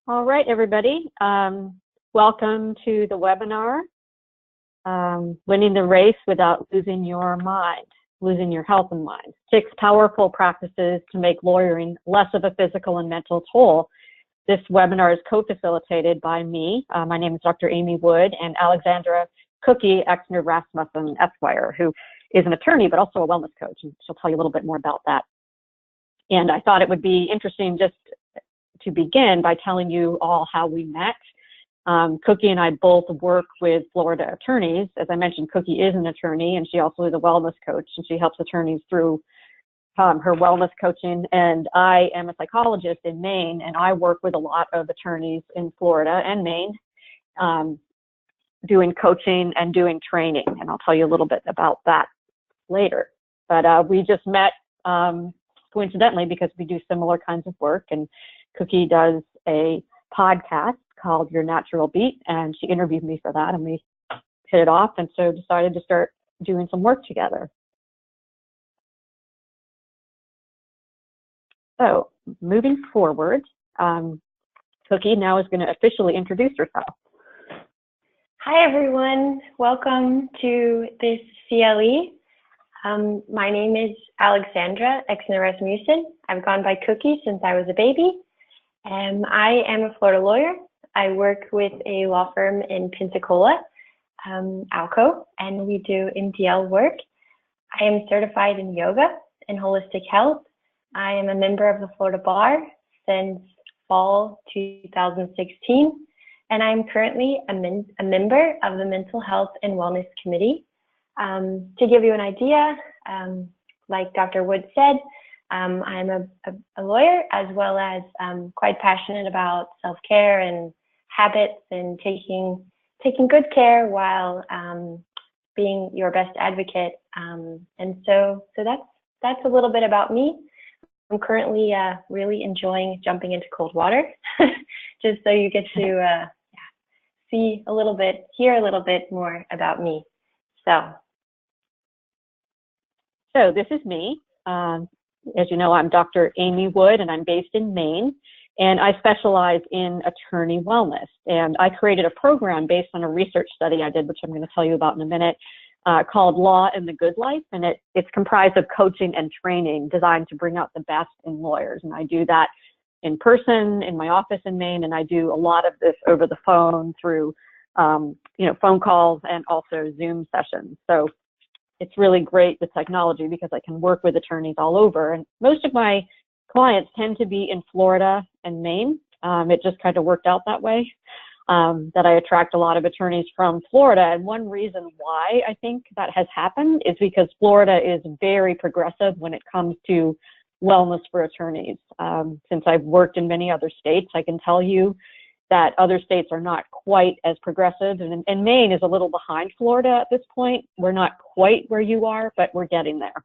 All right, everybody. Welcome to the webinar, Winning the Race Without Losing Your Mind, Losing Your Health and Mind. 6 powerful practices to make lawyering less of a physical and mental toll. This webinar is co-facilitated by me. My name is Dr. Amy Wood and Alexandra Cookie Exner Rasmussen Esquire, who is an attorney but also a wellness coach, and she'll tell you a little bit more about that. And I thought it would be interesting just to begin by telling you all how we met. Cookie and I both work with Florida attorneys. As I mentioned, Cookie is an attorney and she also is a wellness coach, and she helps attorneys through her wellness coaching. And I am a psychologist in Maine, and I work with a lot of attorneys in Florida and Maine, doing coaching and doing training. And I'll tell you a little bit about that later. But we just met coincidentally because we do similar kinds of work, and Cookie does a podcast called Your Natural Beat, and she interviewed me for that, and we hit it off, and so decided to start doing some work together. So moving forward, Cookie now is going to officially introduce herself. Hi everyone, welcome to this CLE. My name is Alexandra Exner Rasmussen. I've gone by Cookie since I was a baby. I am a Florida lawyer. I work with a law firm in Pensacola, ALCO, and we do MDL work. I am certified in yoga and holistic health. I am a member of the Florida Bar since fall 2016, and I am currently a member of the Mental Health and Wellness Committee. To give you an idea, like Dr. Wood said, I'm a lawyer, as well as quite passionate about self-care and habits and taking good care while being your best advocate. And so that's a little bit about me. I'm currently really enjoying jumping into cold water, just so you get to see a little bit, hear a little bit more about me. So this is me. As you know, I'm Dr. Amy Wood, and I'm based in Maine, and I specialize in attorney wellness. And I created a program based on a research study I did, which I'm going to tell you about in a minute, called Law and the Good Life. And it's comprised of coaching and training designed to bring out the best in lawyers. And I do that in person in my office in Maine, and I do a lot of this over the phone through phone calls and also Zoom sessions. So it's really great, the technology, because I can work with attorneys all over. And most of my clients tend to be in Florida and Maine. It just kind of worked out that way, that I attract a lot of attorneys from Florida. And one reason why I think that has happened is because Florida is very progressive when it comes to wellness for attorneys. Since I've worked in many other states, I can tell you that other states are not quite as progressive, and Maine is a little behind Florida at this point. We're not quite where you are, but we're getting there,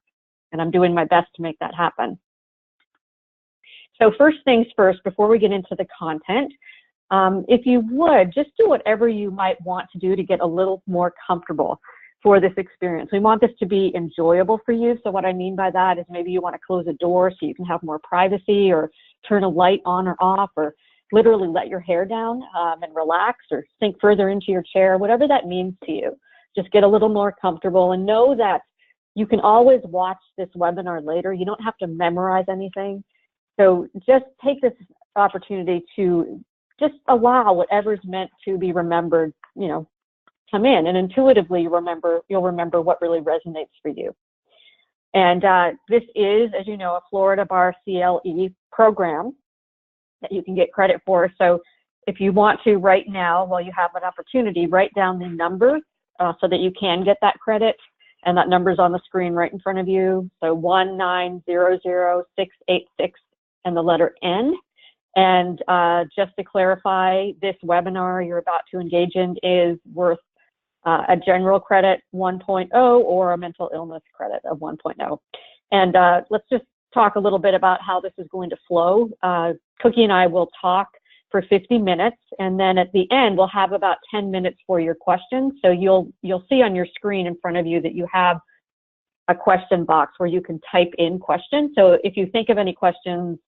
and I'm doing my best to make that happen. So first things first, before we get into the content, if you would, just do whatever you might want to do to get a little more comfortable for this experience. We want this to be enjoyable for you. So what I mean by that is maybe you want to close a door so you can have more privacy, or turn a light on or off, or literally let your hair down and relax, or sink further into your chair, whatever that means to you. Just get a little more comfortable, and know that you can always watch this webinar later. You don't have to memorize anything. So just take this opportunity to just allow whatever's meant to be remembered, come in, and intuitively you'll remember what really resonates for you. And this is, as you know, a Florida Bar CLE program that you can get credit for. So if you want to right now, while you have an opportunity, write down the number so that you can get that credit. And that number's on the screen right in front of you. So 1900686 and the letter N. And just to clarify, this webinar you're about to engage in is worth a general credit 1.0 or a mental illness credit of 1.0. And let's just talk a little bit about how this is going to flow. Cookie and I will talk for 50 minutes, and then at the end we'll have about 10 minutes for your questions. So you'll see on your screen in front of you that you have a question box where you can type in questions. So if you think of any questions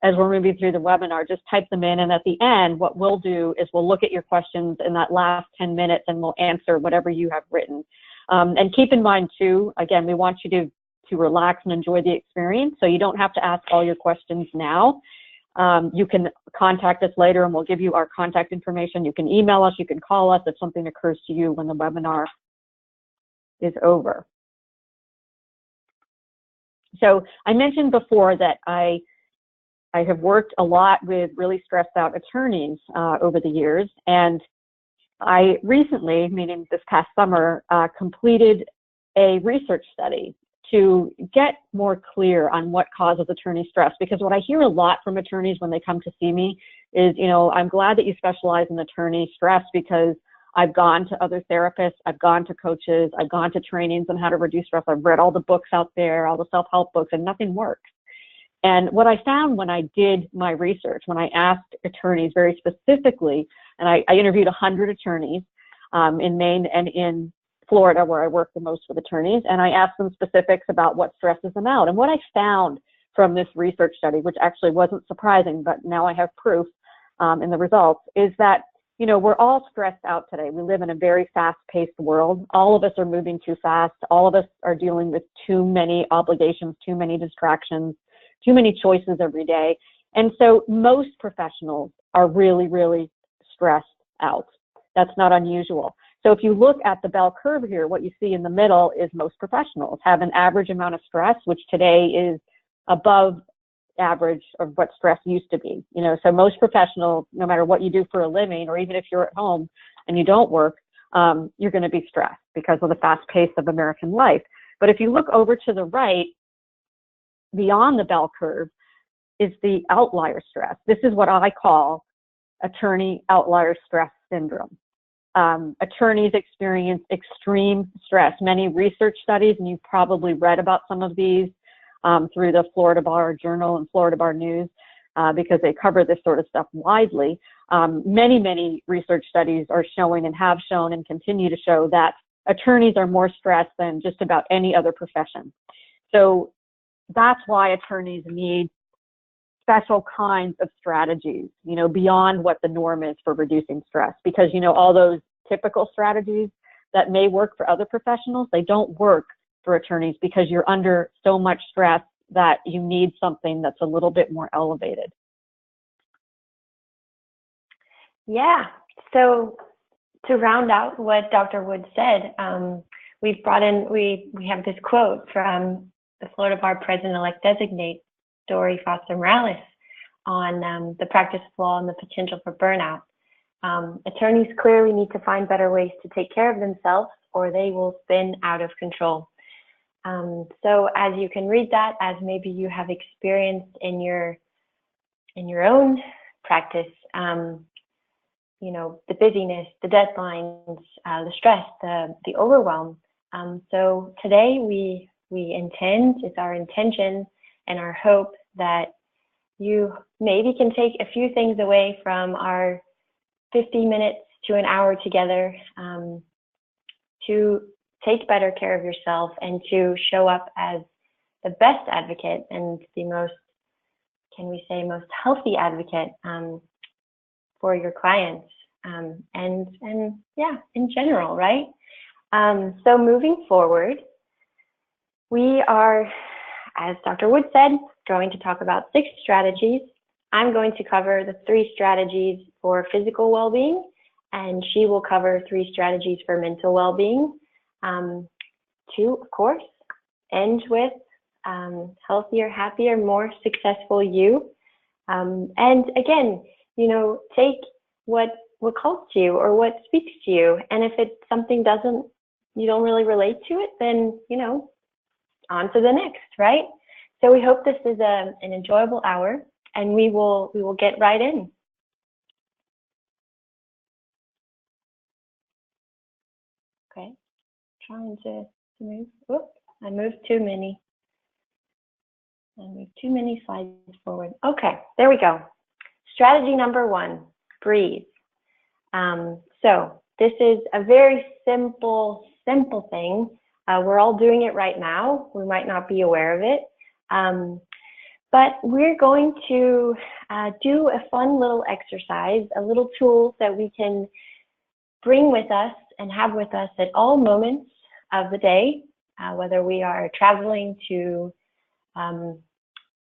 as we're moving through the webinar, just type them in. And at the end, what we'll do is we'll look at your questions in that last 10 minutes and we'll answer whatever you have written. And keep in mind too, again, we want you to relax and enjoy the experience. So you don't have to ask all your questions now. You can contact us later and we'll give you our contact information. You can email us, you can call us if something occurs to you when the webinar is over. So I mentioned before that I have worked a lot with really stressed out attorneys over the years, and I recently, meaning this past summer, completed a research study to get more clear on what causes attorney stress. Because what I hear a lot from attorneys when they come to see me is, you know, I'm glad that you specialize in attorney stress because I've gone to other therapists, I've gone to coaches, I've gone to trainings on how to reduce stress, I've read all the books out there, all the self-help books, and nothing works. And what I found when I did my research, when I asked attorneys very specifically, and I interviewed 100 attorneys in Maine and in Florida, where I work the most with attorneys, and I asked them specifics about what stresses them out. And what I found from this research study, which actually wasn't surprising, but now I have proof in the results, is that, you know, we're all stressed out today. We live in a very fast-paced world. All of us are moving too fast. All of us are dealing with too many obligations, too many distractions, too many choices every day. And so most professionals are really, really stressed out. That's not unusual. So if you look at the bell curve here, what you see in the middle is most professionals have an average amount of stress, which today is above average of what stress used to be. You know, so most professionals, no matter what you do for a living, or even if you're at home and you don't work, you're going to be stressed because of the fast pace of American life. But if you look over to the right, beyond the bell curve is the outlier stress. This is what I call attorney outlier stress syndrome. Attorneys experience extreme stress. Many research studies, and you've probably read about some of these through the Florida Bar Journal and Florida Bar News, because they cover this sort of stuff widely. Many research studies are showing and have shown and continue to show that attorneys are more stressed than just about any other profession. So that's why attorneys need special kinds of strategies, you know, beyond what the norm is for reducing stress. Because, you know, all those typical strategies that may work for other professionals, they don't work for attorneys because you're under so much stress that you need something that's a little bit more elevated. Yeah, so to round out what Dr. Wood said, we've brought in, we have this quote from the Florida Bar President-elect designate, Dory Foster Morales, on the practice of law and the potential for burnout. Attorneys clearly need to find better ways to take care of themselves or they will spin out of control. So as you can read that, as maybe you have experienced in your own practice, you know, the busyness, the deadlines, the stress, the overwhelm. So today we intend, it's our intention and our hope that you maybe can take a few things away from our 50 minutes to an hour together to take better care of yourself and to show up as the best advocate and the most, can we say, most healthy advocate for your clients and yeah, in general, right? So moving forward, we are, as Dr. Wood said, going to talk about 6 strategies. I'm going to cover the 3 strategies for physical well-being, and she will cover 3 strategies for mental well-being. To, of course, end with healthier, happier, more successful you. And again, you know, take what calls to you or what speaks to you. And if it's something you don't really relate to it, then, you know, on to the next, right? So we hope this is an enjoyable hour, and we will get right in. Okay, trying to move. Whoop, I moved too many. I moved too many slides forward. Okay, there we go. Strategy number 1, breathe. So this is a very simple thing. We're all doing it right now. We might not be aware of it. But we're going to do a fun little exercise, a little tool that we can bring with us and have with us at all moments of the day, whether we are traveling to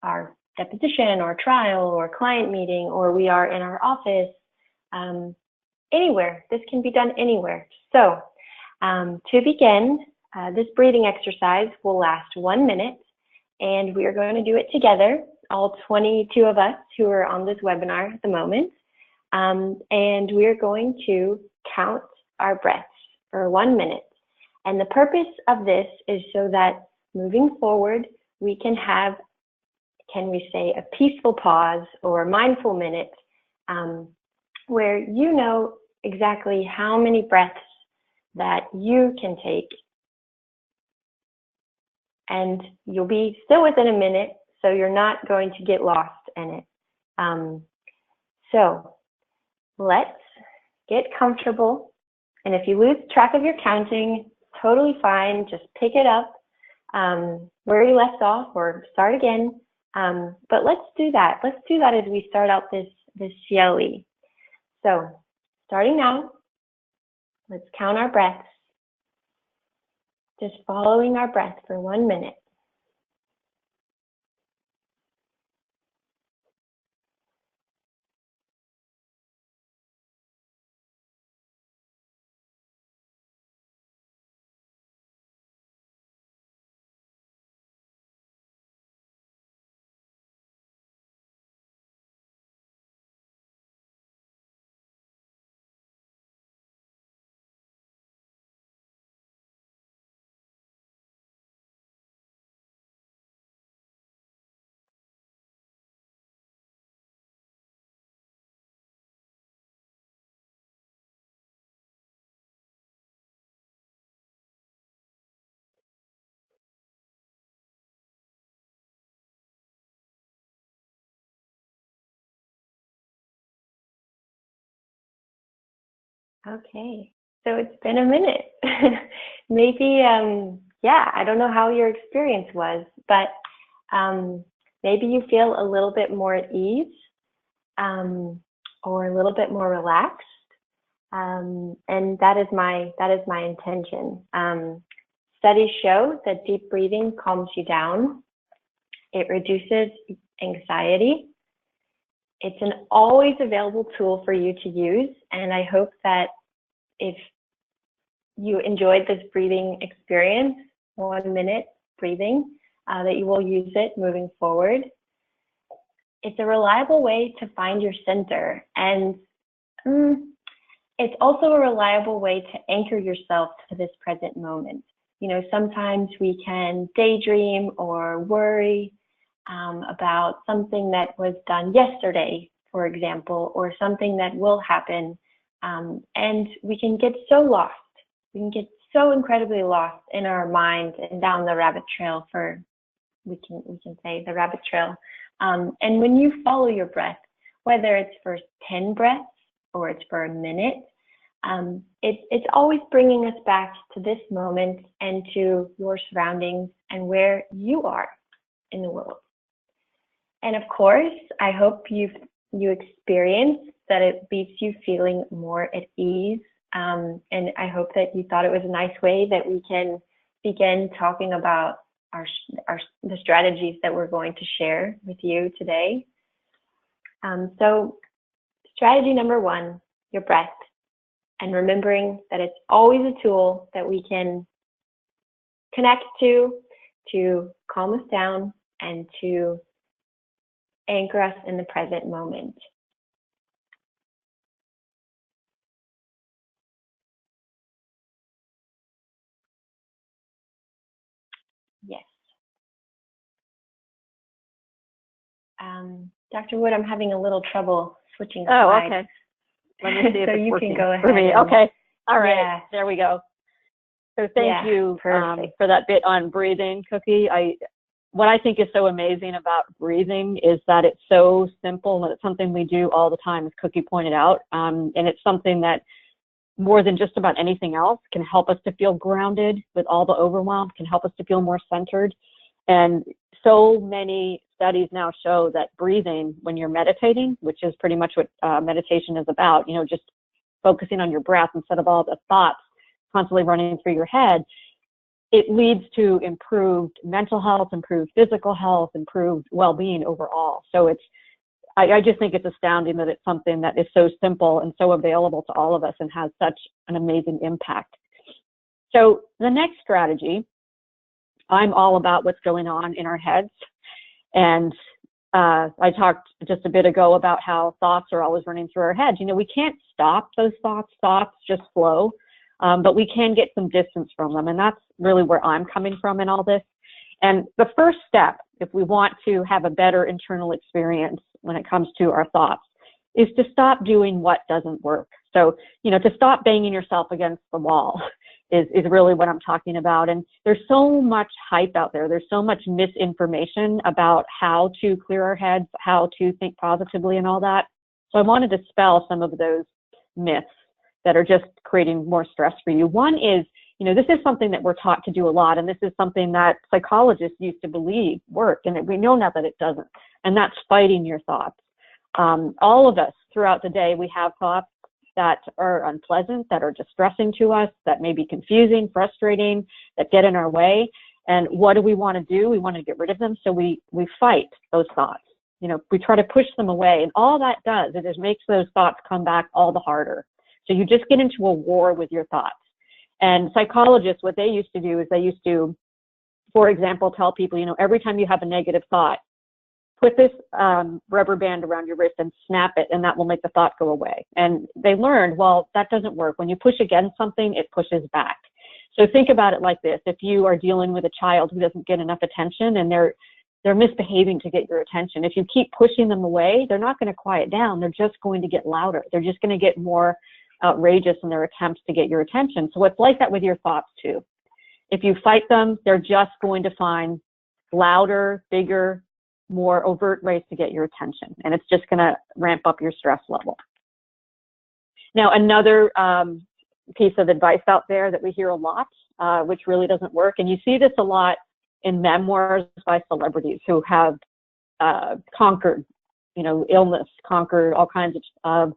our deposition or trial or client meeting, or we are in our office, anywhere. This can be done anywhere. So to begin, this breathing exercise will last 1 minute, and we are going to do it together, all 22 of us who are on this webinar at the moment. And we are going to count our breaths for 1 minute. And the purpose of this is so that moving forward, we can have, can we say, a peaceful pause or a mindful minute where you know exactly how many breaths that you can take. And you'll be still within a minute, so you're not going to get lost in it. So let's get comfortable. And if you lose track of your counting, totally fine. Just pick it up where you left off or start again. But let's do that. Let's do that as we start out this CLE. So starting now, let's count our breaths. Just following our breath for 1 minute. Okay, so it's been a minute. Maybe, yeah, I don't know how your experience was, but maybe you feel a little bit more at ease or a little bit more relaxed. And that is my intention. Studies show that deep breathing calms you down. It reduces anxiety. It's an always available tool for you to use, and I hope that if you enjoyed this breathing experience, 1 minute breathing, that you will use it moving forward. It's a reliable way to find your center, and it's also a reliable way to anchor yourself to this present moment. You know, sometimes we can daydream or worry about something that was done yesterday, for example, or something that will happen, and we can get so lost. We can get so incredibly lost in our mind and down the rabbit trail, for we can say the rabbit trail. And when you follow your breath, whether it's for 10 breaths or it's for a minute, it's always bringing us back to this moment and to your surroundings and where you are in the world. And of course, I hope you experience that it leaves you feeling more at ease. And I hope that you thought it was a nice way that we can begin talking about the strategies that we're going to share with you today. So strategy number 1, your breath, and remembering that it's always a tool that we can connect to calm us down and to anchor us in the present moment. Yes. Dr. Wood, I'm having a little trouble switching slides. Oh, okay. Let me see if so it's you working can go ahead. for me. Okay. All right. Yeah. There we go. So thank you perfect. for that bit on breathing, Cookie. What I think is so amazing about breathing is that it's so simple and it's something we do all the time, as Cookie pointed out. And it's something that more than just about anything else can help us to feel grounded with all the overwhelm, can help us to feel more centered. And so many studies now show that breathing when you're meditating, which is pretty much what meditation is about, just focusing on your breath instead of all the thoughts constantly running through your head, it leads to improved mental health, improved physical health, improved well-being overall. So I just think it's astounding that it's something that is so simple and so available to all of us and has such an amazing impact. So the next strategy, I'm all about what's going on in our heads. And I talked just a bit ago about how thoughts are always running through our heads. We can't stop those thoughts. Thoughts just flow, but we can get some distance from them. And that's really where I'm coming from in all this. And the first step, if we want to have a better internal experience when it comes to our thoughts, is to stop doing what doesn't work. So, to stop banging yourself against the wall is really what I'm talking about. And there's so much hype out there. There's so much misinformation about how to clear our heads, how to think positively and all that. So I wanted to dispel some of those myths that are just creating more stress for you. One is, this is something that we're taught to do a lot, and this is something that psychologists used to believe worked, and we know now that it doesn't, and that's fighting your thoughts. All of us throughout the day, we have thoughts that are unpleasant, that are distressing to us, that may be confusing, frustrating, that get in our way. And what do we want to do? We want to get rid of them, so we fight those thoughts. We try to push them away, and all that does is it makes those thoughts come back all the harder. So you just get into a war with your thoughts. And psychologists, what they used to do is they used to, for example, tell people, every time you have a negative thought, put this rubber band around your wrist and snap it, and that will make the thought go away. And they learned, well, that doesn't work. When you push against something, it pushes back. So think about it like this. If you are dealing with a child who doesn't get enough attention and they're misbehaving to get your attention, if you keep pushing them away, they're not going to quiet down. They're just going to get louder. They're just going to get more outrageous in their attempts to get your attention. So it's like that with your thoughts too. If you fight them, they're just going to find louder, bigger, more overt ways to get your attention, and it's just going to ramp up your stress level. Now, another piece of advice out there that we hear a lot, which really doesn't work, and you see this a lot in memoirs by celebrities who have conquered, illness, conquered all kinds of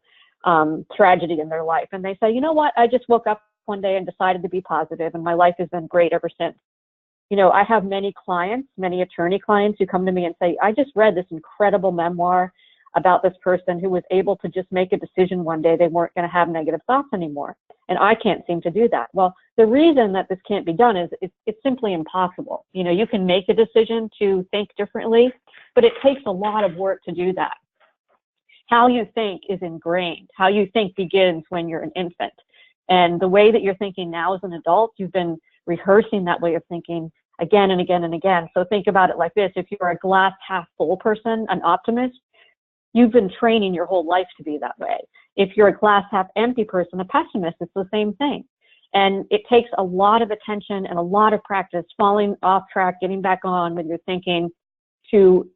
tragedy in their life, and they say, what, I just woke up one day and decided to be positive, and my life has been great ever since. I have many clients, many attorney clients who come to me and say, I just read this incredible memoir about this person who was able to just make a decision one day they weren't going to have negative thoughts anymore, and I can't seem to do that. Well, the reason that this can't be done is it's simply impossible. You can make a decision to think differently, but it takes a lot of work to do that. How you think is ingrained. How you think begins when you're an infant. And the way that you're thinking now as an adult, you've been rehearsing that way of thinking again and again and again. So think about it like this. If you're a glass half full person, an optimist, you've been training your whole life to be that way. If you're a glass half empty person, a pessimist, it's the same thing. And it takes a lot of attention and a lot of practice, falling off track, getting back on with your thinking to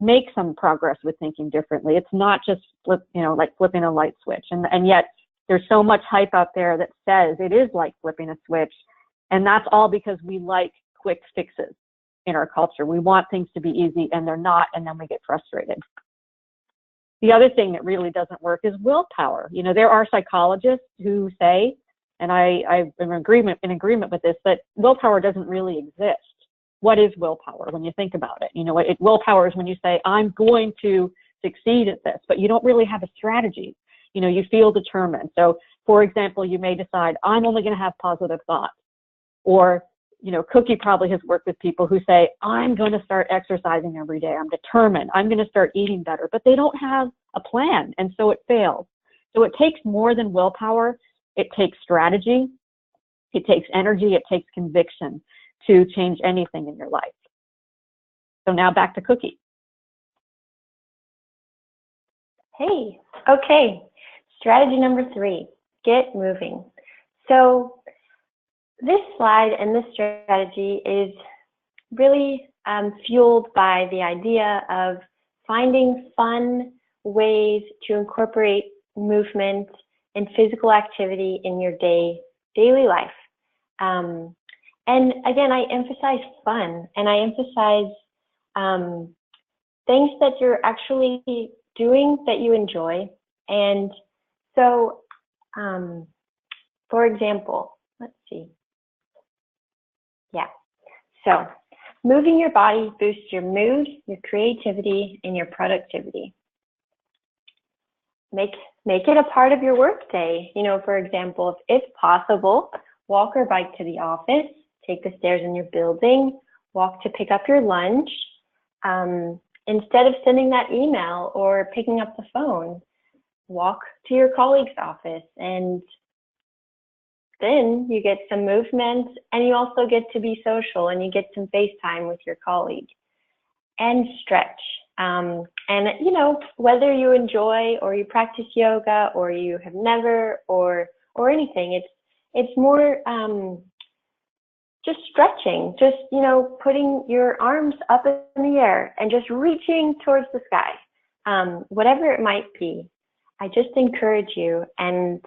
make some progress with thinking differently. It's not just like flipping a light switch. And yet there's so much hype out there that says it is like flipping a switch. And that's all because we like quick fixes in our culture. We want things to be easy, and they're not, and then we get frustrated. The other thing that really doesn't work is willpower. There are psychologists who say, and I'm in agreement with this, that willpower doesn't really exist. What is willpower when you think about it? Willpower is when you say, I'm going to succeed at this, but you don't really have a strategy. You feel determined. So, for example, you may decide, I'm only going to have positive thoughts. Or, Cookie probably has worked with people who say, I'm going to start exercising every day. I'm determined. I'm going to start eating better. But they don't have a plan, and so it fails. So it takes more than willpower. It takes strategy. It takes energy. It takes conviction to change anything in your life. So now back to Cookie. Hey, okay. Strategy number 3, get moving. So this slide and this strategy is really fueled by the idea of finding fun ways to incorporate movement and physical activity in your daily life. And again, I emphasize fun, and I emphasize things that you're actually doing that you enjoy. And so, for example, let's see. Yeah. So moving your body boosts your mood, your creativity, and your productivity. Make it a part of your workday. You know, for example, if possible, walk or bike to the office, take the stairs in your building, walk to pick up your lunch. Instead of sending that email or picking up the phone, walk to your colleague's office, and then you get some movement, and you also get to be social, and you get some face time with your colleague. And stretch. And you know, whether you enjoy or you practice yoga or you have never or anything, it's more just stretching, just, you know, putting your arms up in the air and just reaching towards the sky, whatever it might be. I just encourage you and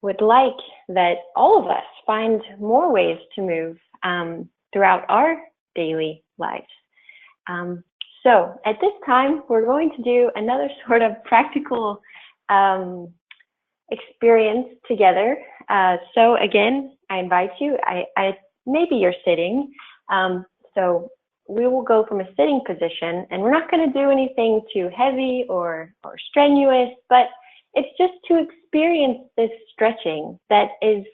would like that all of us find more ways to move throughout our daily lives. So at this time, we're going to do another sort of practical experience together. So again, I invite you, maybe you're sitting, so we will go from a sitting position, and we're not going to do anything too heavy or strenuous, but it's just to experience this stretching that is,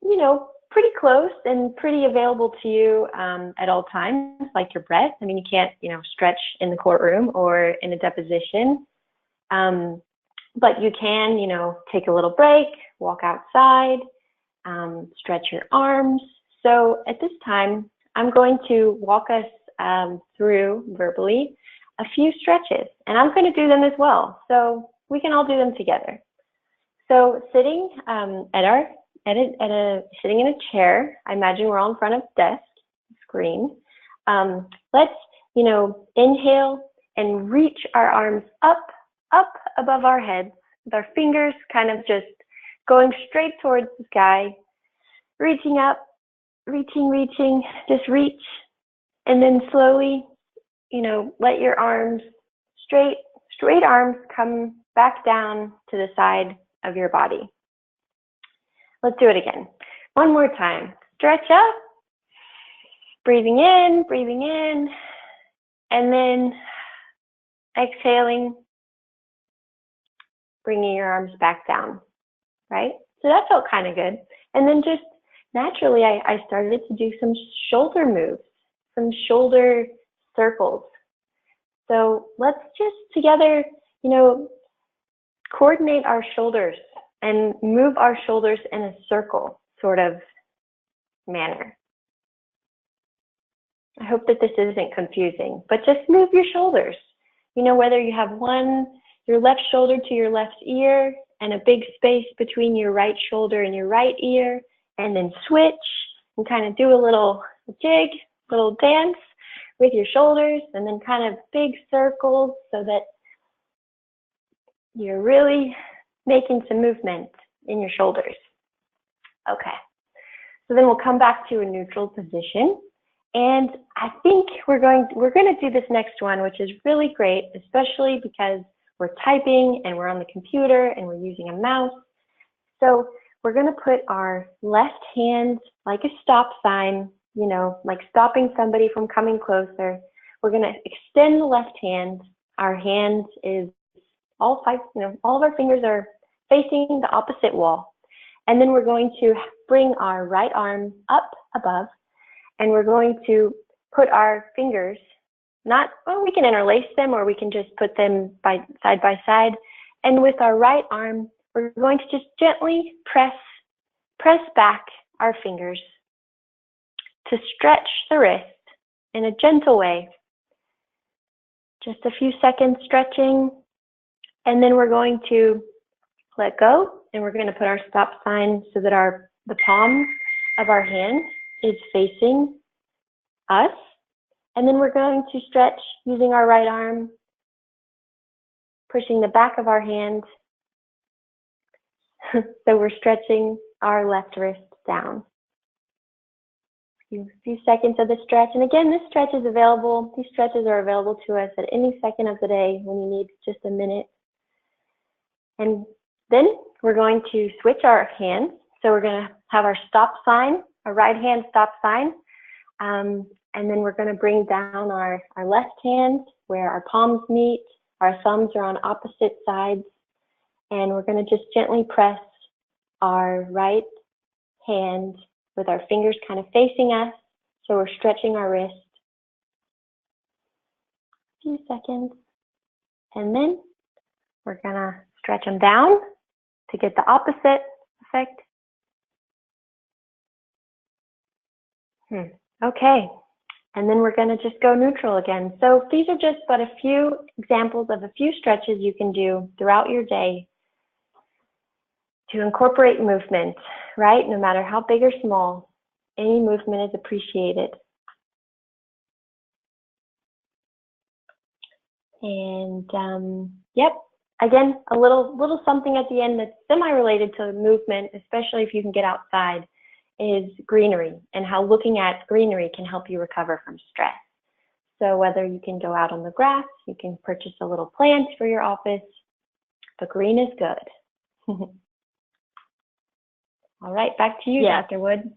you know, pretty close and pretty available to you at all times, like your breath. I mean, you can't, you know, stretch in the courtroom or in a deposition, but you can, you know, take a little break, walk outside, stretch your arms. So at this time, I'm going to walk us through verbally a few stretches, and I'm going to do them as well, so we can all do them together. So sitting sitting in a chair, I imagine we're all in front of desk, screen. Let's, you know, inhale and reach our arms up above our heads with our fingers kind of just going straight towards the sky, reaching up, reaching, just reach, and then slowly, you know, let your arms, straight arms come back down to the side of your body. Let's do it again. One more time. Stretch up, breathing in, and then exhaling, bringing your arms back down, right? So that felt kind of good. And then just naturally, I started to do some shoulder moves, some shoulder circles. So let's just together, you know, coordinate our shoulders and move our shoulders in a circle sort of manner. I hope that this isn't confusing, but just move your shoulders. You know, whether you have your left shoulder to your left ear and a big space between your right shoulder and your right ear, and then switch and kind of do a little jig, little dance with your shoulders, and then kind of big circles so that you're really making some movement in your shoulders. Okay, so then we'll come back to a neutral position, and I think we're going to do this next one, which is really great, especially because we're typing and we're on the computer and we're using a mouse. So we're going to put our left hand like a stop sign, you know, like stopping somebody from coming closer. We're going to extend the left hand. Our hand is all five, you know, all of our fingers are facing the opposite wall. And then we're going to bring our right arm up above, and we're going to put our fingers, we can interlace them or we can just put them side by side. And with our right arm, we're going to just gently press back our fingers to stretch the wrist in a gentle way. Just a few seconds stretching, and then we're going to let go, and we're going to put our stop sign so that the palm of our hand is facing us, and then we're going to stretch using our right arm, pushing the back of our hand so we're stretching our left wrist down. few seconds of the stretch. And again, this stretch is available. These stretches are available to us at any second of the day when you need just a minute. And then we're going to switch our hands. So we're going to have our stop sign, our right hand stop sign. And then we're going to bring down our left hand where our palms meet. Our thumbs are on opposite sides. And we're going to just gently press our right hand with our fingers kind of facing us. So we're stretching our wrist. A few seconds. And then we're going to stretch them down to get the opposite effect. Okay. And then we're going to just go neutral again. So these are just but a few examples of a few stretches you can do throughout your day to incorporate movement, right? No matter how big or small, any movement is appreciated. And yep, again, a little something at the end that's semi-related to movement, especially if you can get outside, is greenery and how looking at greenery can help you recover from stress. So whether you can go out on the grass, you can purchase a little plant for your office, but green is good. All right, back to you, Yes. Dr. Wood.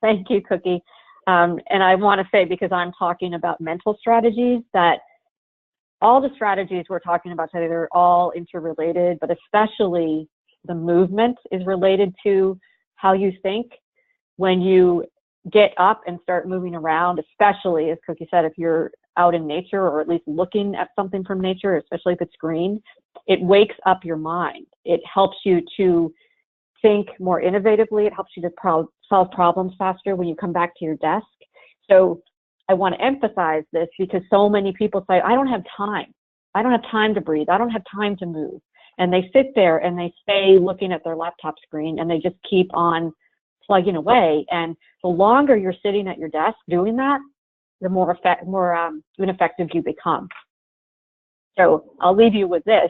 Thank you, Cookie. And I want to say, because I'm talking about mental strategies, that all the strategies we're talking about today, they're all interrelated, but especially the movement is related to how you think. When you get up and start moving around, especially, as Cookie said, if you're out in nature or at least looking at something from nature, especially if it's green, it wakes up your mind. It helps you to think more innovatively. It helps you to solve problems faster when you come back to your desk. So I want to emphasize this because so many people say, I don't have time. I don't have time to breathe. I don't have time to move. And they sit there and they stay looking at their laptop screen and they just keep on plugging away. And the longer you're sitting at your desk doing that, the more ineffective you become. So I'll leave you with this.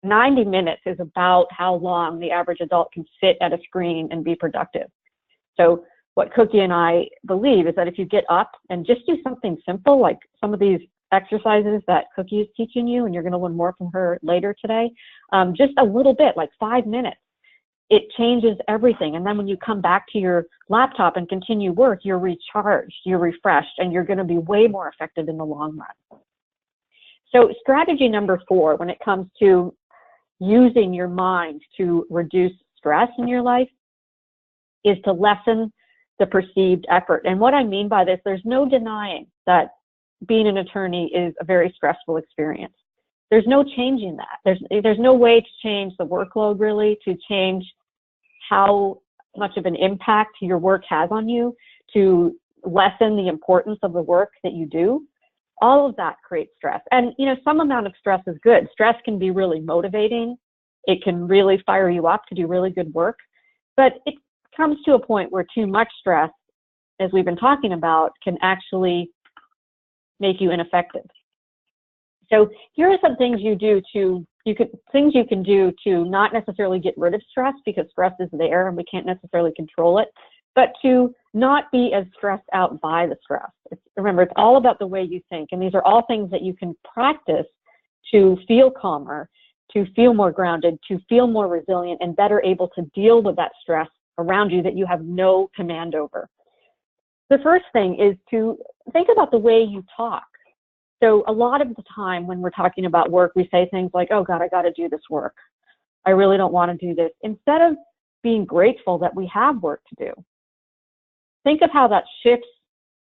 90 minutes is about how long the average adult can sit at a screen and be productive. So what Cookie and I believe is that if you get up and just do something simple, like some of these exercises that Cookie is teaching you, and you're going to learn more from her later today, just a little bit, like 5 minutes, it changes everything. And then when you come back to your laptop and continue work, you're recharged, you're refreshed, and you're going to be way more effective in the long run. So strategy number 4, when it comes to using your mind to reduce stress in your life, is to lessen the perceived effort. And what I mean by this, there's no denying that being an attorney is a very stressful experience. There's no changing that. There's no way to change the workload, really, to change how much of an impact your work has on you, to lessen the importance of the work that you do. All of that creates stress. And, you know, some amount of stress is good. Stress can be really motivating. It can really fire you up to do really good work. But it comes to a point where too much stress, as we've been talking about, can actually make you ineffective. So here are some things you can do to not necessarily get rid of stress, because stress is there and we can't necessarily control it, but to not be as stressed out by the stress. Remember, it's all about the way you think, and these are all things that you can practice to feel calmer, to feel more grounded, to feel more resilient, and better able to deal with that stress around you that you have no command over. The first thing is to think about the way you talk. So a lot of the time when we're talking about work, we say things like, oh God, I got to do this work. I really don't want to do this. Instead of being grateful that we have work to do, think of how that shifts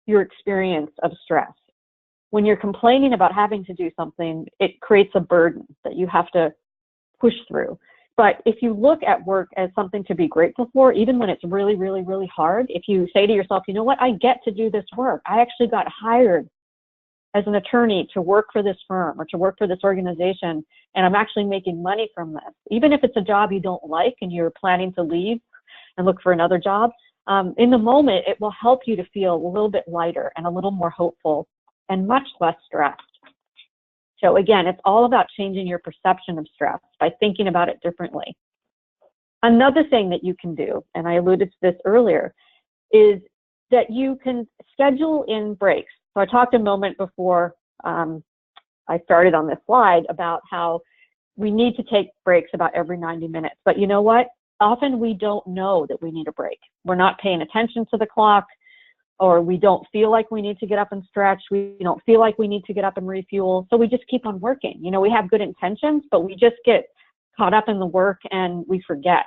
your experience of stress. When you're complaining about having to do something, it creates a burden that you have to push through. But if you look at work as something to be grateful for, even when it's really, really, really hard, if you say to yourself, you know what, I get to do this work. I actually got hired as an attorney to work for this firm or to work for this organization, and I'm actually making money from this. Even if it's a job you don't like and you're planning to leave and look for another job, in the moment, it will help you to feel a little bit lighter and a little more hopeful and much less stressed. So again, it's all about changing your perception of stress by thinking about it differently. Another thing that you can do, and I alluded to this earlier, is that you can schedule in breaks. So I talked a moment before I started on this slide about how we need to take breaks about every 90 minutes. But you know what? Often we don't know that we need a break. We're not paying attention to the clock, or we don't feel like we need to get up and stretch. We don't feel like we need to get up and refuel. So we just keep on working. You know, we have good intentions, but we just get caught up in the work and we forget.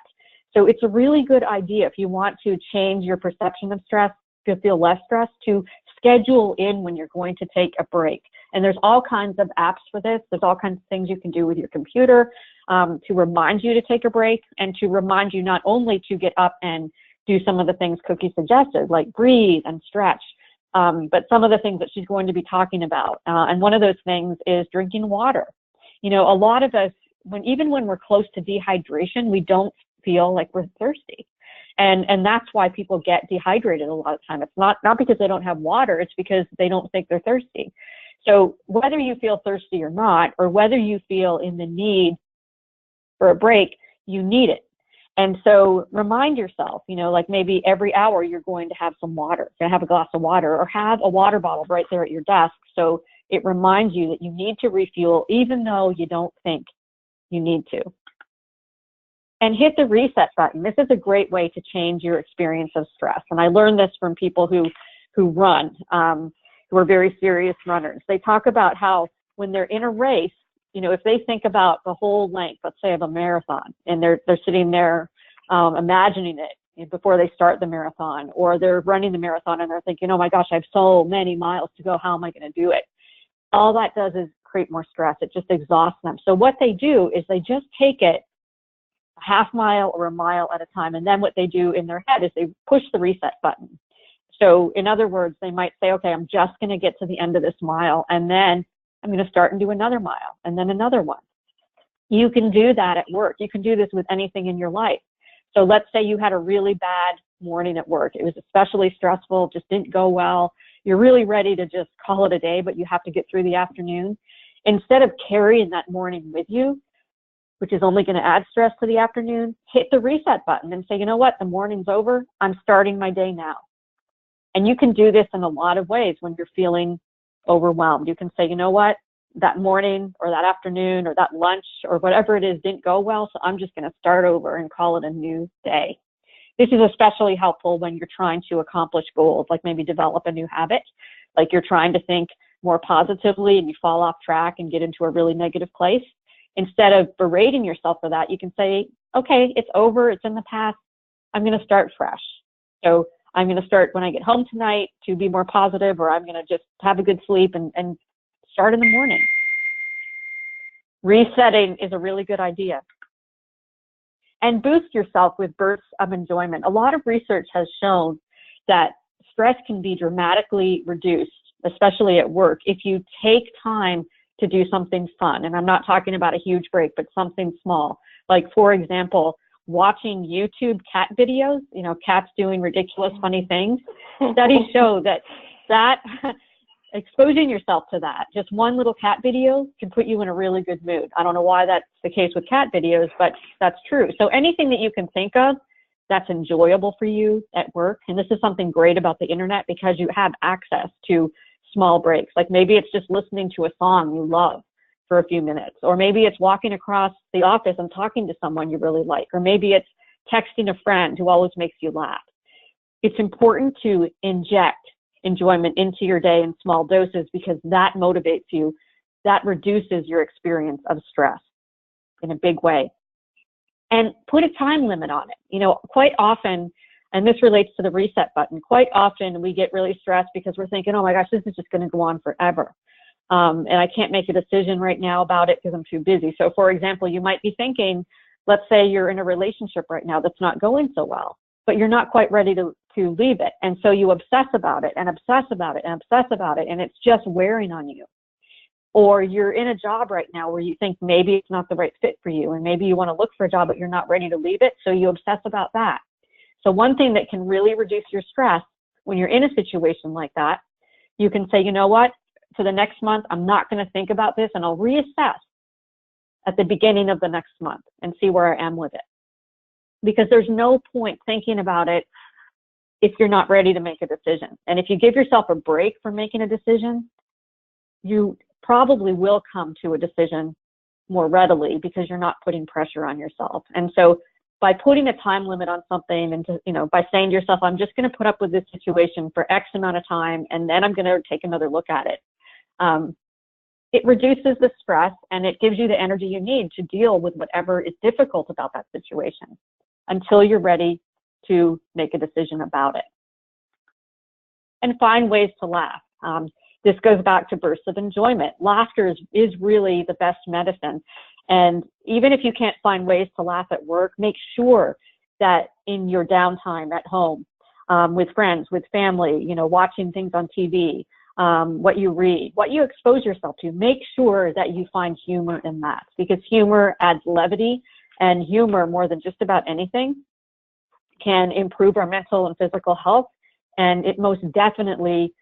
So it's a really good idea if you want to change your perception of stress, to feel less stressed, to schedule in when you're going to take a break. And there's all kinds of apps for this. There's all kinds of things you can do with your computer to remind you to take a break, and to remind you not only to get up and do some of the things Cookie suggested, like breathe and stretch, but some of the things that she's going to be talking about. And one of those things is drinking water. You know, a lot of us, even when we're close to dehydration, we don't feel like we're thirsty. And that's why people get dehydrated a lot of time. It's not because they don't have water, it's because they don't think they're thirsty. So whether you feel thirsty or not, or whether you feel in the need for a break, you need it. And so remind yourself, you know, like maybe every hour you're going to have some water, you're going to have a glass of water, or have a water bottle right there at your desk. So it reminds you that you need to refuel, even though you don't think you need to. And hit the reset button. This is a great way to change your experience of stress. And I learned this from people who run, who are very serious runners. They talk about how when they're in a race, you know, if they think about the whole length, let's say of a marathon, and they're sitting there imagining it before they start the marathon, or they're running the marathon and they're thinking, oh my gosh, I have so many miles to go. How am I going to do it? All that does is create more stress. It just exhausts them. So what they do is they just take it a half mile or a mile at a time. And then what they do in their head is they push the reset button. So in other words, they might say, okay, I'm just going to get to the end of this mile, and then I'm going to start and do another mile, and then another one. You can do that at work. You can do this with anything in your life. So let's say you had a really bad morning at work. It was especially stressful, just didn't go well. You're really ready to just call it a day, but you have to get through the afternoon. Instead of carrying that morning with you, which is only going to add stress to the afternoon, hit the reset button and say, you know what, the morning's over. I'm starting my day now. And you can do this in a lot of ways when you're feeling overwhelmed. You can say, you know what, that morning or that afternoon or that lunch or whatever it is didn't go well, so I'm just going to start over and call it a new day. This is especially helpful when you're trying to accomplish goals, like maybe develop a new habit, like you're trying to think more positively and you fall off track and get into a really negative place. Instead of berating yourself for that, you can say, okay, it's over, it's in the past, I'm going to start fresh. So I'm going to start when I get home tonight to be more positive, or I'm going to just have a good sleep and start in the morning. Resetting is a really good idea. And boost yourself with bursts of enjoyment. A lot of research has shown that stress can be dramatically reduced, especially at work, if you take time to do something fun. And I'm not talking about a huge break, but something small. Like, for example, watching YouTube cat videos, you know, cats doing ridiculous, funny things. Studies show that exposing yourself to that, just one little cat video can put you in a really good mood. I don't know why that's the case with cat videos, but that's true. So anything that you can think of that's enjoyable for you at work, and this is something great about the internet because you have access to small breaks. Like maybe it's just listening to a song you love for a few minutes, or maybe it's walking across the office and talking to someone you really like, or maybe it's texting a friend who always makes you laugh. It's important to inject enjoyment into your day in small doses because that motivates you. That reduces your experience of stress in a big way. And put a time limit on it. You know, quite often, and this relates to the reset button, quite often we get really stressed because we're thinking, oh my gosh, this is just going to go on forever. And I can't make a decision right now about it because I'm too busy. So for example, you might be thinking, let's say you're in a relationship right now that's not going so well, but you're not quite ready to leave it. And so you obsess about it and obsess about it and obsess about it, and it's just wearing on you. Or you're in a job right now where you think maybe it's not the right fit for you, and maybe you want to look for a job, but you're not ready to leave it, so you obsess about that. So one thing that can really reduce your stress when you're in a situation like that, you can say, you know what, for the next month, I'm not going to think about this, and I'll reassess at the beginning of the next month and see where I am with it. Because there's no point thinking about it if you're not ready to make a decision. And if you give yourself a break from making a decision, you probably will come to a decision more readily because you're not putting pressure on yourself. And so by putting a time limit on something and by saying to yourself, I'm just going to put up with this situation for X amount of time, and then I'm going to take another look at it. It reduces the stress and it gives you the energy you need to deal with whatever is difficult about that situation until you're ready to make a decision about it. And find ways to laugh. This goes back to bursts of enjoyment. Laughter is really the best medicine. And even if you can't find ways to laugh at work, make sure that in your downtime at home, with friends, with family, watching things on TV, what you read, what you expose yourself to, make sure that you find humor in that, because humor adds levity, and humor, more than just about anything, can improve our mental and physical health, and it most definitely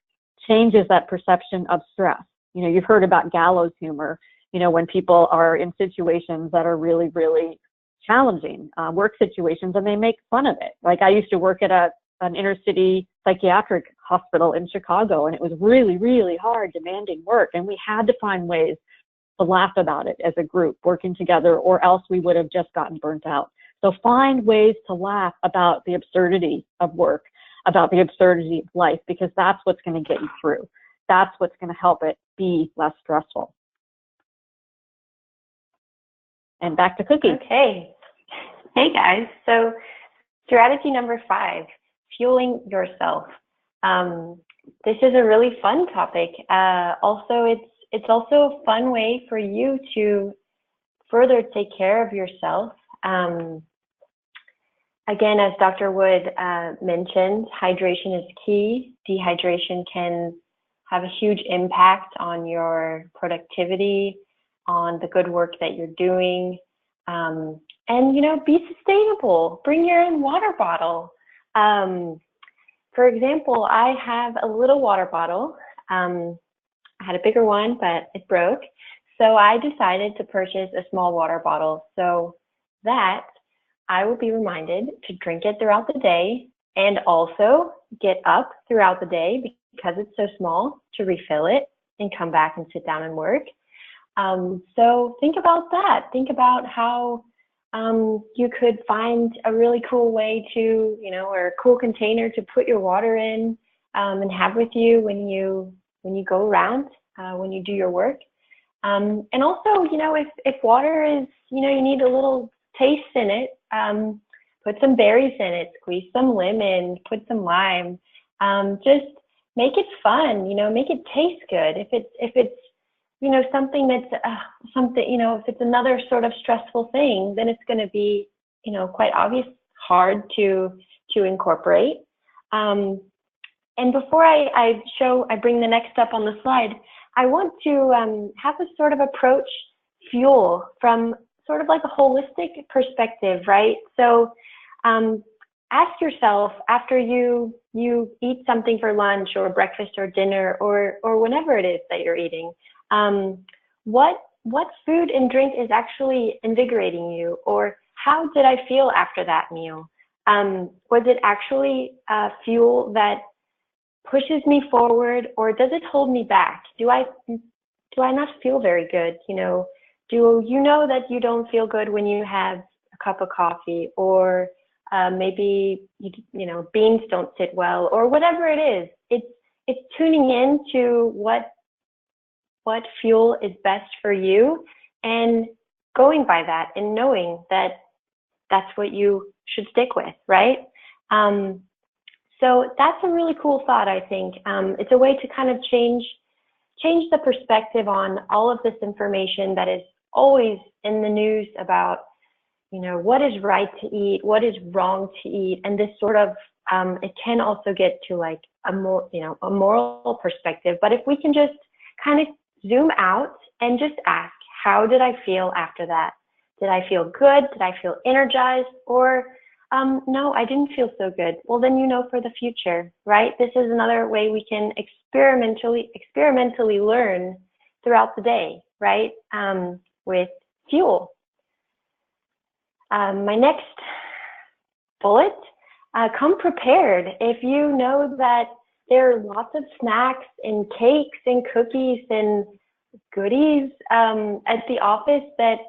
changes that perception of stress. You've heard about gallows humor, when people are in situations that are really, really challenging, work situations, and they make fun of it. Like, I used to work at an inner city psychiatric hospital in Chicago, and it was really, really hard, demanding work, and we had to find ways to laugh about it as a group, working together, or else we would have just gotten burnt out. So find ways to laugh about the absurdity of work, about the absurdity of life, because that's what's going to get you through. That's what's going to help it be less stressful. And back to Cookie. Okay. Hey guys. So strategy number 5, fueling yourself. This is a really fun topic. Also, it's also a fun way for you to further take care of yourself. Again, as Dr. Wood mentioned, hydration is key. Dehydration can have a huge impact on your productivity, on the good work that you're doing. And, be sustainable. Bring your own water bottle. For example, I have a little water bottle. I had a bigger one, but it broke. So I decided to purchase a small water bottle so that I will be reminded to drink it throughout the day, and also get up throughout the day, because it's so small, to refill it and come back and sit down and work. So think about that. Think about how you could find a really cool way to, or a cool container to put your water in, and have with you when you go around, when you do your work. And also, if water is, you need a little taste in it, put some berries in it, squeeze some lemon, put some lime, just make it fun, make it taste good. If it's something that's if it's another sort of stressful thing, then it's going to be, quite obvious, hard to incorporate. And before I bring the next step on the slide, I want to have a sort of approach fuel from sort of like a holistic perspective, right? So ask yourself, after you eat something for lunch or breakfast or dinner or whenever it is that you're eating, what food and drink is actually invigorating you, or how did I feel after that meal? Was it actually fuel that pushes me forward, or does it hold me back? Do I not feel very good? Do you know that you don't feel good when you have a cup of coffee, or maybe beans don't sit well, or whatever it is? It's tuning in to what fuel is best for you, and going by that, and knowing that that's what you should stick with, right? So that's a really cool thought, I think. It's a way to kind of change the perspective on all of this information that is always in the news about, what is right to eat, what is wrong to eat, and this sort of, it can also get to like a more, a moral perspective. But if we can just kind of zoom out and just ask, how did I feel after that? Did I feel good? Did I feel energized? Or no, I didn't feel so good. Well, then for the future, right? This is another way we can experimentally learn throughout the day, right? With fuel. My next bullet come prepared. If you know that there are lots of snacks and cakes and cookies and goodies at the office that,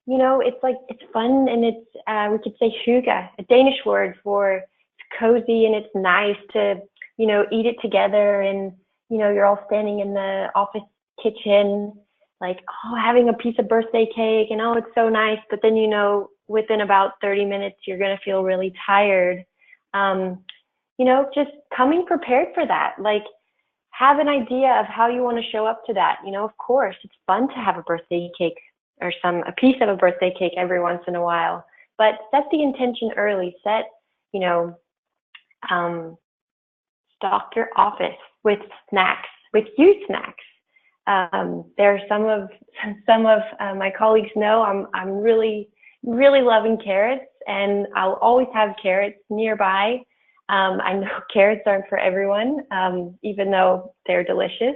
you know, it's like, it's fun and it's, we could say hygge, a Danish word for it's cozy and it's nice to, you know, eat it together and, you know, you're all standing in the office kitchen, like, oh, having a piece of birthday cake and oh, it's so nice. But then, you know, within about 30 minutes, you're going to feel really tired. You know, just coming prepared for that, like have an idea of how you want to show up to that. You know, of course, it's fun to have a birthday cake or a piece of a birthday cake every once in a while, but set the intention early. Set, you know, stock your office with snacks, with you snacks. There are some of my colleagues know I'm really loving carrots, and I'll always have carrots nearby. I know carrots aren't for everyone, even though they're delicious.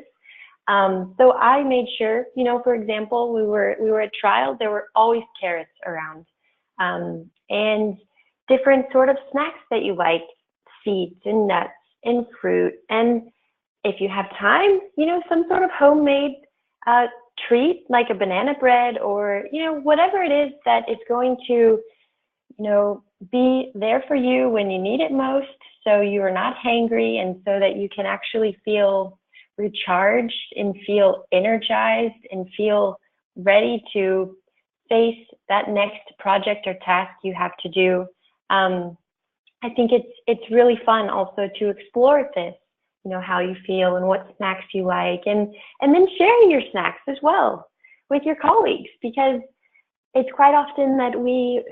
So I made sure, you know, for example, we were at trial, there were always carrots around, and different sort of snacks that you like, seeds and nuts and fruit. And if you have time, you know, some sort of homemade treat like a banana bread or, you know, whatever it is that is going to, you know, be there for you when you need it most, so you are not hangry and so that you can actually feel recharged and feel energized and feel ready to face that next project or task you have to do. I think it's really fun also to explore this, you know, how you feel and what snacks you like, and then share your snacks as well with your colleagues, because it's quite often that we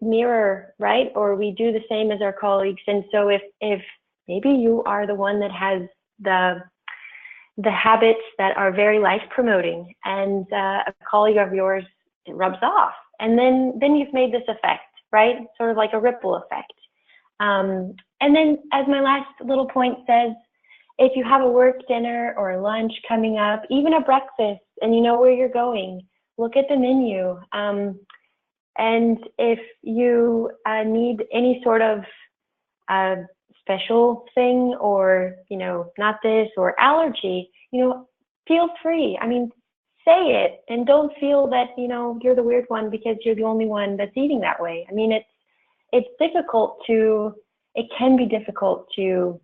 mirror, right? Or we do the same as our colleagues. And so if maybe you are the one that has the habits that are very life promoting and a colleague of yours, it rubs off, and then you've made this effect, right? Sort of like a ripple effect. And then as my last little point says, if you have a work dinner or a lunch coming up, even a breakfast, and you know where you're going, look at the menu. And if you need any sort of special thing or, you know, not this or allergy, you know, feel free. I mean, say it and don't feel that, you know, you're the weird one because you're the only one that's eating that way. I mean, it can be difficult to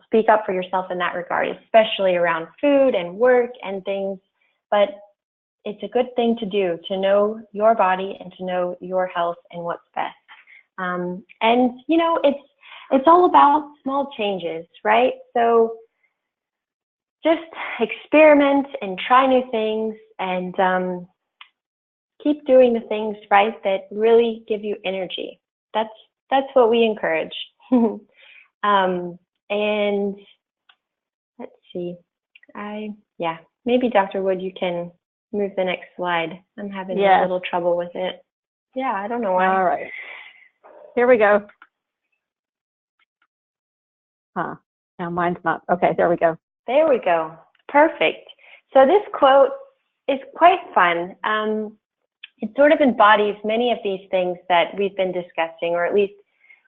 speak up for yourself in that regard, especially around food and work and things. But it's a good thing to do, to know your body and to know your health and what's best. And you know, it's all about small changes, right? So just experiment and try new things, and keep doing the things, right, that really give you energy. That's what we encourage. And let's see, maybe Dr. Wood, you can move the next slide. I'm having a little trouble with it. Yeah, I don't know why. All right. Here we go. Now mine's not. Okay, there we go. There we go. Perfect. So this quote is quite fun. It sort of embodies many of these things that we've been discussing, or at least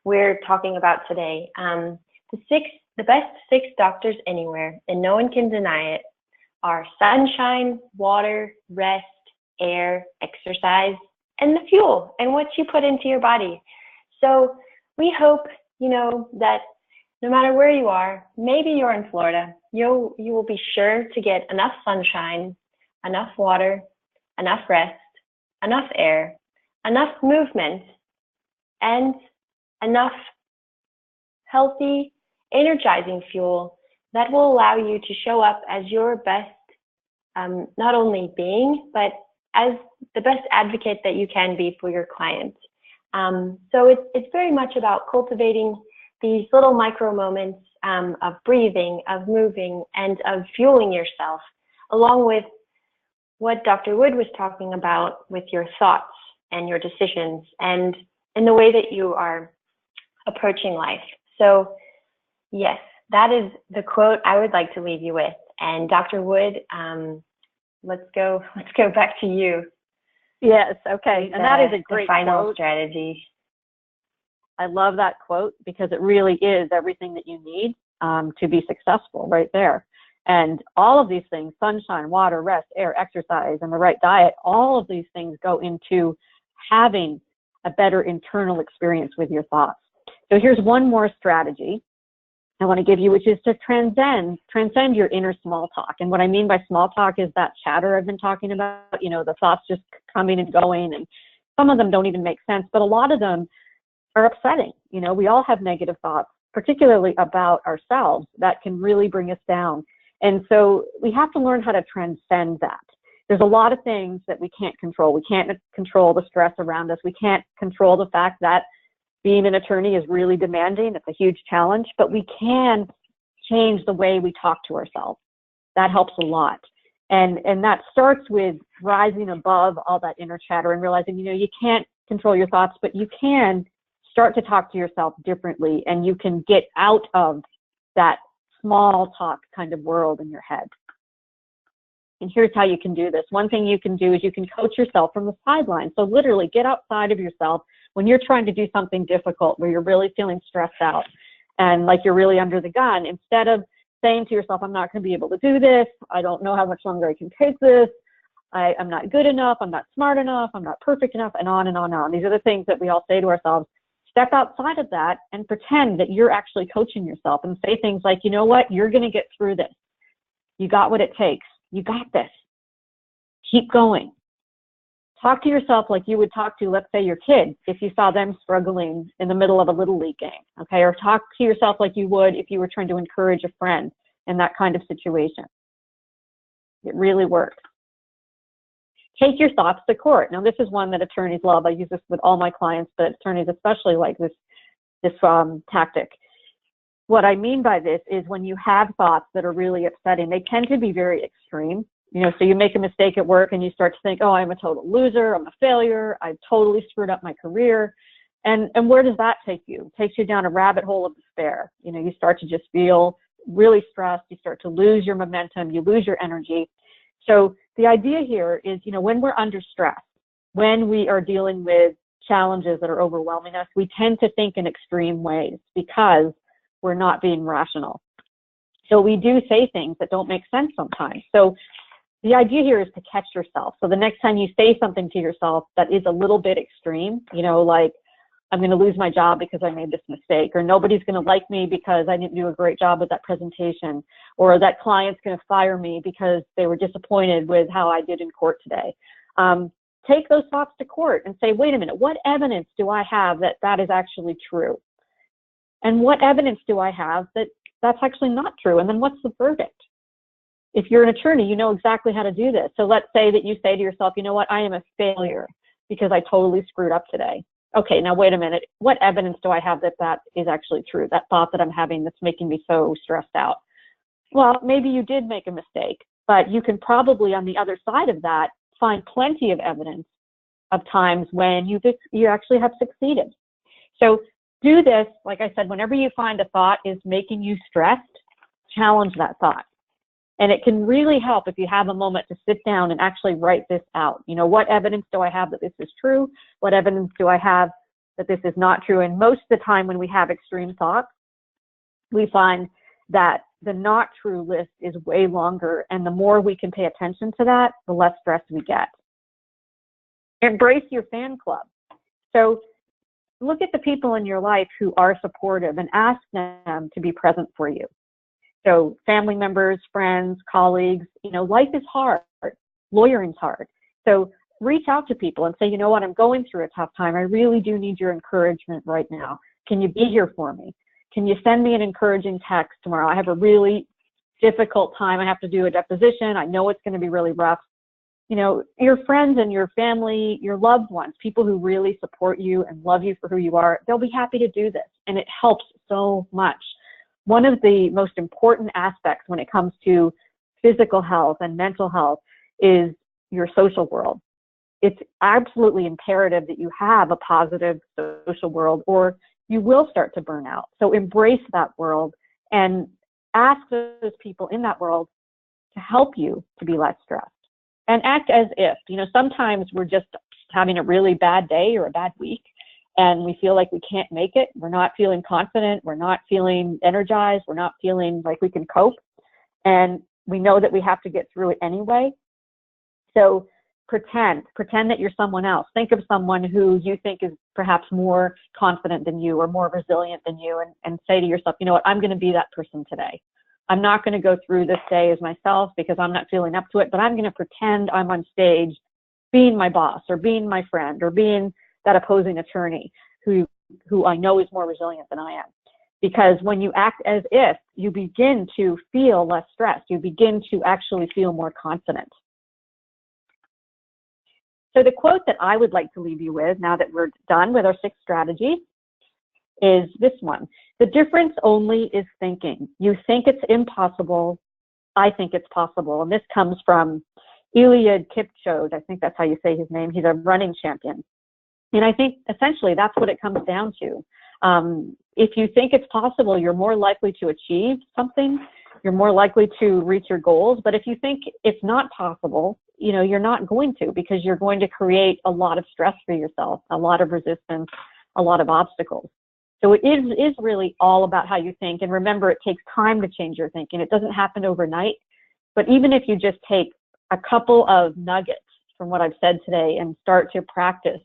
we're talking about today. The best 6 doctors anywhere, and no one can deny it, are sunshine, water, rest, air, exercise, and the fuel, and what you put into your body. So we hope, you know, that no matter where you are, maybe you're in Florida, you will be sure to get enough sunshine, enough water, enough rest, enough air, enough movement, and enough healthy, energizing fuel that will allow you to show up as your best, not only being, but as the best advocate that you can be for your client. So it's very much about cultivating these little micro moments of breathing, of moving, and of fueling yourself, along with what Dr. Wood was talking about with your thoughts and your decisions and in the way that you are approaching life. So yes, that is the quote I would like to leave you with. And Dr. Wood, let's go back to you. Yes, okay. And that is a great final quote. strategy. I love that quote because it really is everything that you need to be successful right there. And all of these things, sunshine, water, rest, air, exercise, and the right diet, all of these things go into having a better internal experience with your thoughts. So here's one more strategy I want to give you, which is to transcend your inner small talk. And what I mean by small talk is that chatter I've been talking about, you know, the thoughts just coming and going, and some of them don't even make sense, but a lot of them are upsetting. You know, we all have negative thoughts, particularly about ourselves, that can really bring us down. And so we have to learn how to transcend that. There's a lot of things that we can't control. We can't control the stress around us. We can't control the fact that being an attorney is really demanding. It's a huge challenge, but we can change the way we talk to ourselves. That helps a lot. And that starts with rising above all that inner chatter and realizing, you know, you can't control your thoughts, but you can start to talk to yourself differently, and you can get out of that small talk kind of world in your head. And here's how you can do this. One thing you can do is you can coach yourself from the sidelines. So literally get outside of yourself when you're trying to do something difficult, where you're really feeling stressed out and like you're really under the gun. Instead of saying to yourself, I'm not going to be able to do this, I don't know how much longer I can take this, I'm not good enough, I'm not smart enough, I'm not perfect enough, and on and on and on. These are the things that we all say to ourselves. Step outside of that and pretend that you're actually coaching yourself and say things like, you know what, you're going to get through this. You got what it takes. You got this. Keep going. Talk to yourself like you would talk to, let's say, your kids if you saw them struggling in the middle of a little league game, okay? Or talk to yourself like you would if you were trying to encourage a friend in that kind of situation. It really works. Take your thoughts to court. Now, this is one that attorneys love. I use this with all my clients, but attorneys especially like this tactic. What I mean by this is when you have thoughts that are really upsetting, they tend to be very extreme. You know, so you make a mistake at work and you start to think, oh, I'm a total loser, I'm a failure, I've totally screwed up my career. And where does that take you? It takes you down a rabbit hole of despair. You know, you start to just feel really stressed, you start to lose your momentum, you lose your energy. So the idea here is, you know, when we're under stress, when we are dealing with challenges that are overwhelming us, we tend to think in extreme ways because we're not being rational. So we do say things that don't make sense sometimes. So the idea here is to catch yourself. So the next time you say something to yourself that is a little bit extreme, you know, like, I'm going to lose my job because I made this mistake, or nobody's going to like me because I didn't do a great job with that presentation, or that client's going to fire me because they were disappointed with how I did in court today. Take those thoughts to court and say, wait a minute, what evidence do I have that that is actually true? And what evidence do I have that that's actually not true? And then what's the verdict? If you're an attorney, you know exactly how to do this. So let's say that you say to yourself, you know what, I am a failure because I totally screwed up today. Okay, now wait a minute. What evidence do I have that that is actually true? That thought that I'm having that's making me so stressed out. Well, maybe you did make a mistake, but you can probably on the other side of that find plenty of evidence of times when you actually have succeeded. So do this, like I said, whenever you find a thought is making you stressed, challenge that thought. And it can really help if you have a moment to sit down and actually write this out. You know, what evidence do I have that this is true? What evidence do I have that this is not true? And most of the time when we have extreme thoughts, we find that the not true list is way longer. And the more we can pay attention to that, the less stress we get. Embrace your fan club. So look at the people in your life who are supportive and ask them to be present for you. So family members, friends, colleagues, you know, life is hard. Lawyering's hard. So reach out to people and say, you know what, I'm going through a tough time. I really do need your encouragement right now. Can you be here for me? Can you send me an encouraging text tomorrow? I have a really difficult time. I have to do a deposition. I know it's going to be really rough. You know, your friends and your family, your loved ones, people who really support you and love you for who you are, they'll be happy to do this. And it helps so much. One of the most important aspects when it comes to physical health and mental health is your social world. It's absolutely imperative that you have a positive social world or you will start to burn out. So embrace that world and ask those people in that world to help you to be less stressed. And act as if, you know, sometimes we're just having a really bad day or a bad week and we feel like we can't make it. We're not feeling confident. We're not feeling energized. We're not feeling like we can cope. And we know that we have to get through it anyway. So pretend that you're someone else. Think of someone who you think is perhaps more confident than you or more resilient than you, and say to yourself, you know what, I'm going to be that person today. I'm not going to go through this day as myself because I'm not feeling up to it, but I'm going to pretend I'm on stage being my boss or being my friend or being that opposing attorney who I know is more resilient than I am. Because when you act as if, you begin to feel less stressed. You begin to actually feel more confident. So the quote that I would like to leave you with, now that we're done with our 6 strategies, is this one. The difference only is thinking. You think it's impossible. I think it's possible. And this comes from Eliud Kipchoge. I think that's how you say his name. He's a running champion. And I think essentially that's what it comes down to. If you think it's possible, you're more likely to achieve something. You're more likely to reach your goals. But if you think it's not possible, you know, you're not going to, because you're going to create a lot of stress for yourself, a lot of resistance, a lot of obstacles. So it is really all about how you think. And remember, it takes time to change your thinking. It doesn't happen overnight. But even if you just take a couple of nuggets from what I've said today and start to practice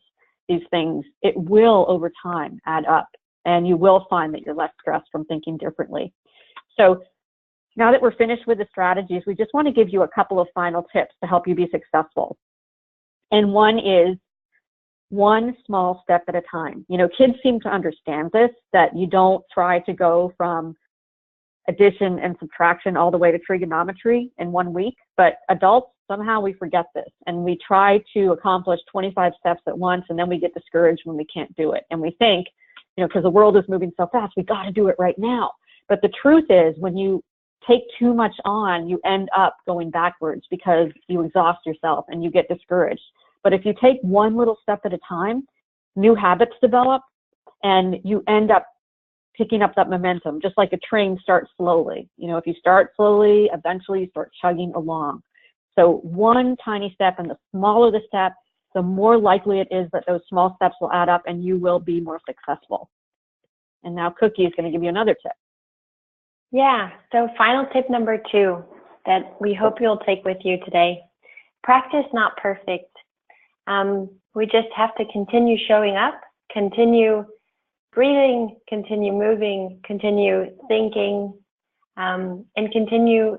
these things, it will over time add up. And you will find that you're less stressed from thinking differently. So now that we're finished with the strategies, we just want to give you a couple of final tips to help you be successful. And one is one small step at a time. You know, kids seem to understand this, that you don't try to go from addition and subtraction all the way to trigonometry in 1 week, but adults, somehow we forget this, and we try to accomplish 25 steps at once, and then we get discouraged when we can't do it. And we think, you know, because the world is moving so fast, we got to do it right now. But the truth is, when you take too much on, you end up going backwards because you exhaust yourself and you get discouraged. But if you take one little step at a time, new habits develop, and you end up picking up that momentum, just like a train starts slowly. You know, if you start slowly, eventually you start chugging along. So one tiny step, and the smaller the step, the more likely it is that those small steps will add up and you will be more successful. And now Cookie is going to give you another tip. Yeah, so final tip number 2 that we hope you'll take with you today. Practice not perfect. We just have to continue showing up, continue breathing, continue moving, continue thinking, and continuing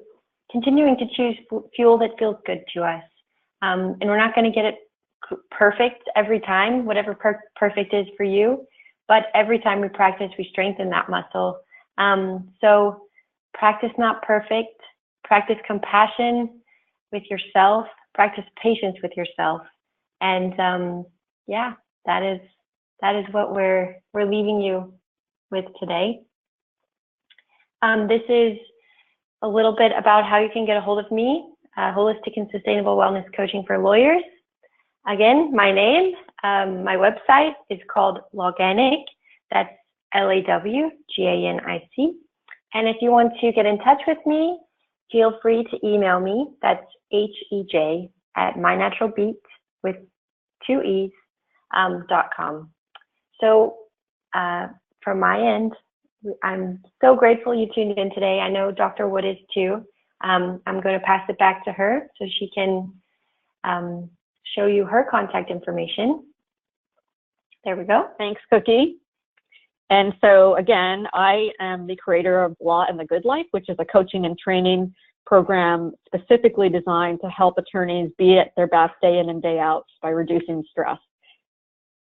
to choose fuel that feels good to us. And we're not going to get it perfect every time, whatever perfect is for you, but every time we practice, we strengthen that muscle. So practice not perfect, practice compassion with yourself, practice patience with yourself. And yeah, that is what we're leaving you with today. This is a little bit about how you can get a hold of me, Holistic and Sustainable Wellness Coaching for Lawyers. Again, my name, my website is called Lawganic. That's LAWGANIC. And if you want to get in touch with me, feel free to email me. That's HEJ@mynaturalbeat with 2 E's, .com. So from my end, I'm so grateful you tuned in today. I know Dr. Wood is too. I'm going to pass it back to her so she can show you her contact information. There we go. Thanks, Cookie. And so again, I am the creator of Law and the Good Life, which is a coaching and training program specifically designed to help attorneys be at their best day in and day out by reducing stress.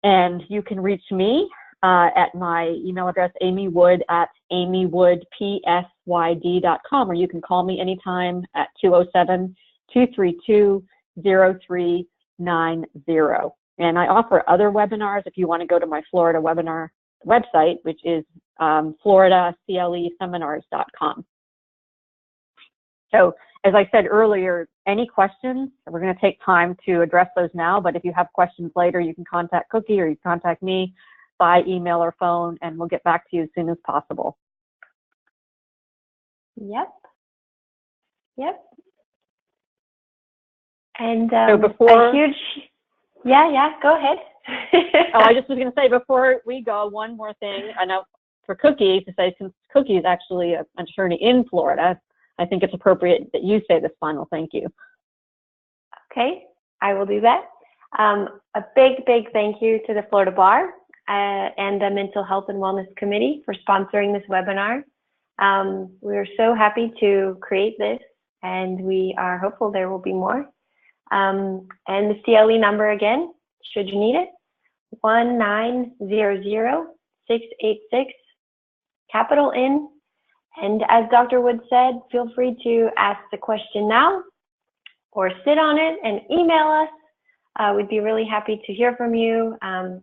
And you can reach me at my email address, amywood@amywoodpsyd.com, or you can call me anytime at 207-232-0390. And I offer other webinars if you want to go to my Florida webinar website, which is floridacleseminars.com. So as I said earlier, any questions, we're going to take time to address those now, but if you have questions later, you can contact Cookie or you can contact me by email or phone, and we'll get back to you as soon as possible. Yep. And so before, a huge, yeah, go ahead. Oh, I just was going to say before we go, one more thing. I know for Cookie to say, since Cookie is actually an attorney in Florida, I think it's appropriate that you say this final thank you. Okay, I will do that. A big, big thank you to the Florida Bar and the Mental Health and Wellness Committee for sponsoring this webinar. We're so happy to create this, and we are hopeful there will be more. And the CLE number again, should you need it, 1-900-686, capital N. And as Dr. Wood said, feel free to ask the question now or sit on it and email us. We'd be really happy to hear from you,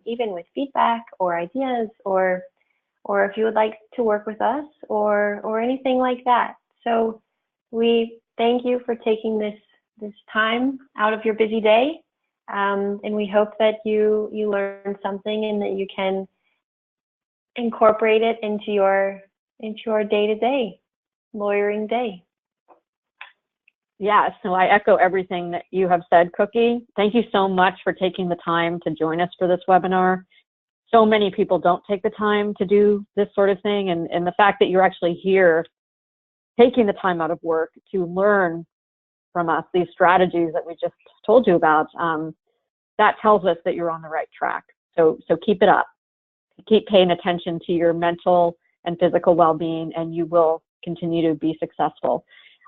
even with feedback or ideas, or if you would like to work with us or anything like that. So we thank you for taking this time out of your busy day, and we hope that you learn something and that you can incorporate it into your day-to-day lawyering day. Yeah, so I echo everything that you have said, Cookie. Thank you so much for taking the time to join us for this webinar. So many people don't take the time to do this sort of thing, and the fact that you're actually here taking the time out of work to learn from us these strategies that we just told you about, that tells us that you're on the right track. So keep it up. Keep paying attention to your mental and physical well-being, and you will continue to be successful.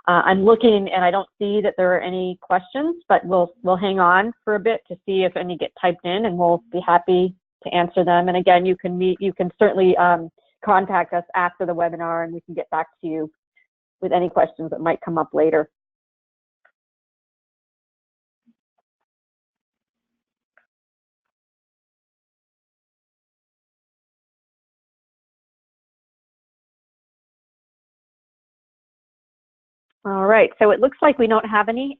I'm looking, and I don't see that there are any questions, but we'll hang on for a bit to see if any get typed in, and we'll be happy to answer them. And again, you can certainly contact us after the webinar, and we can get back to you with any questions that might come up later. All right, so it looks like we don't have any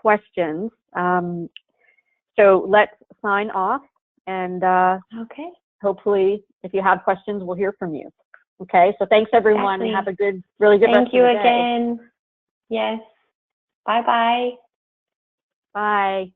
questions. So let's sign off, and okay. Hopefully, if you have questions, we'll hear from you. Okay, so thanks everyone, Exactly. and have a really good rest of the day. Thank you again. Yes. Bye-bye. Bye.